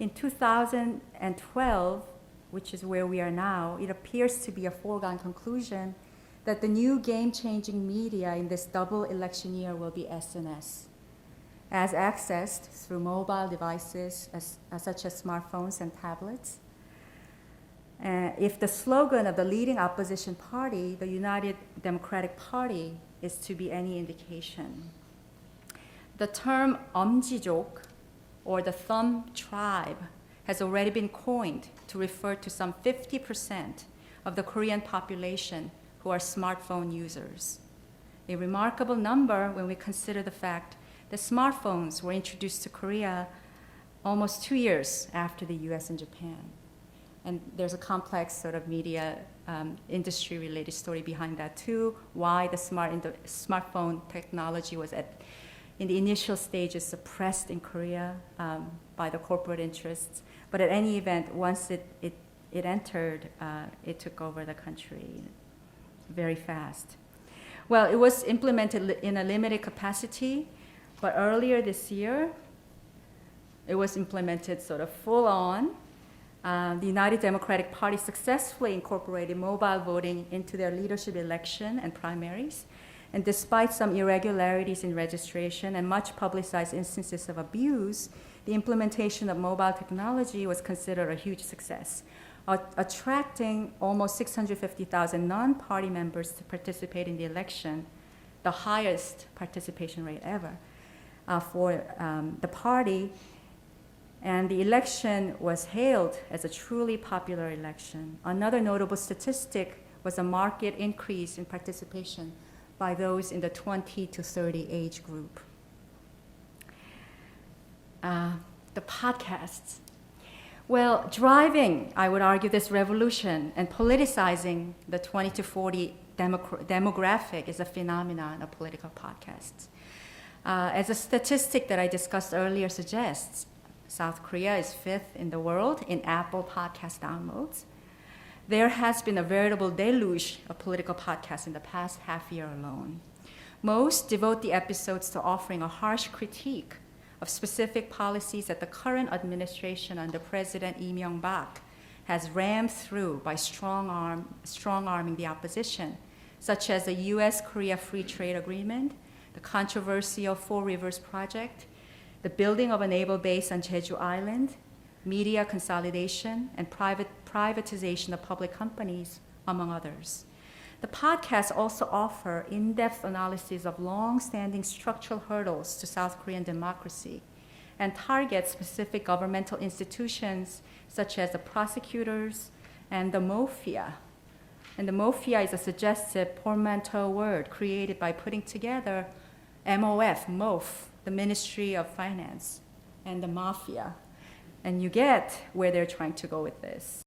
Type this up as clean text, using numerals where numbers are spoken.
In 2012, which is where we are now, it appears to be a foregone conclusion that the new game-changing media in this double election year will be SNS, as accessed through mobile devices such as smartphones and tablets. If the slogan of the leading opposition party, the United Democratic Party, is to be any indication. The term 엄지족, or the thumb tribe, has already been coined to refer to some 50% of the Korean population who are smartphone users. A remarkable number when we consider the fact that smartphones were introduced to Korea almost 2 years after the US and Japan. And there's a complex sort of media industry-related story behind that too, why the smartphone technology was in the initial stages suppressed in Korea by the corporate interests. But at any event, once it entered, it took over the country very fast. Well, it was implemented in a limited capacity, but earlier this year, it was implemented sort of full on. The United Democratic Party successfully incorporated mobile voting into their leadership election and primaries. And despite some irregularities in registration and much publicized instances of abuse, the implementation of mobile technology was considered a huge success, attracting almost 650,000 non-party members to participate in the election, the highest participation rate ever for the party. And the election was hailed as a truly popular election. Another notable statistic was a marked increase in participation by those in the 20 to 30 age group. The podcasts. Well, driving, I would argue, this revolution and politicizing the 20 to 40 demographic is a phenomenon of political podcasts. As a statistic that I discussed earlier suggests, South Korea is 5th in the world in Apple podcast downloads. There has been a veritable deluge of political podcasts in the past half year alone. Most devote the episodes to offering a harsh critique of specific policies that the current administration under President Lee Myung-bak has rammed through by strong-arming the opposition, such as the U.S.-Korea Free Trade Agreement, the controversial Four Rivers Project, the building of a naval base on Jeju Island, media consolidation, and privatization of public companies, among others. The podcasts also offer in-depth analysis of long-standing structural hurdles to South Korean democracy and target specific governmental institutions such as the prosecutors and the mafia. And the mafia is a suggestive portmanteau word created by putting together MOF, the Ministry of Finance, and the mafia. And you get where they're trying to go with this.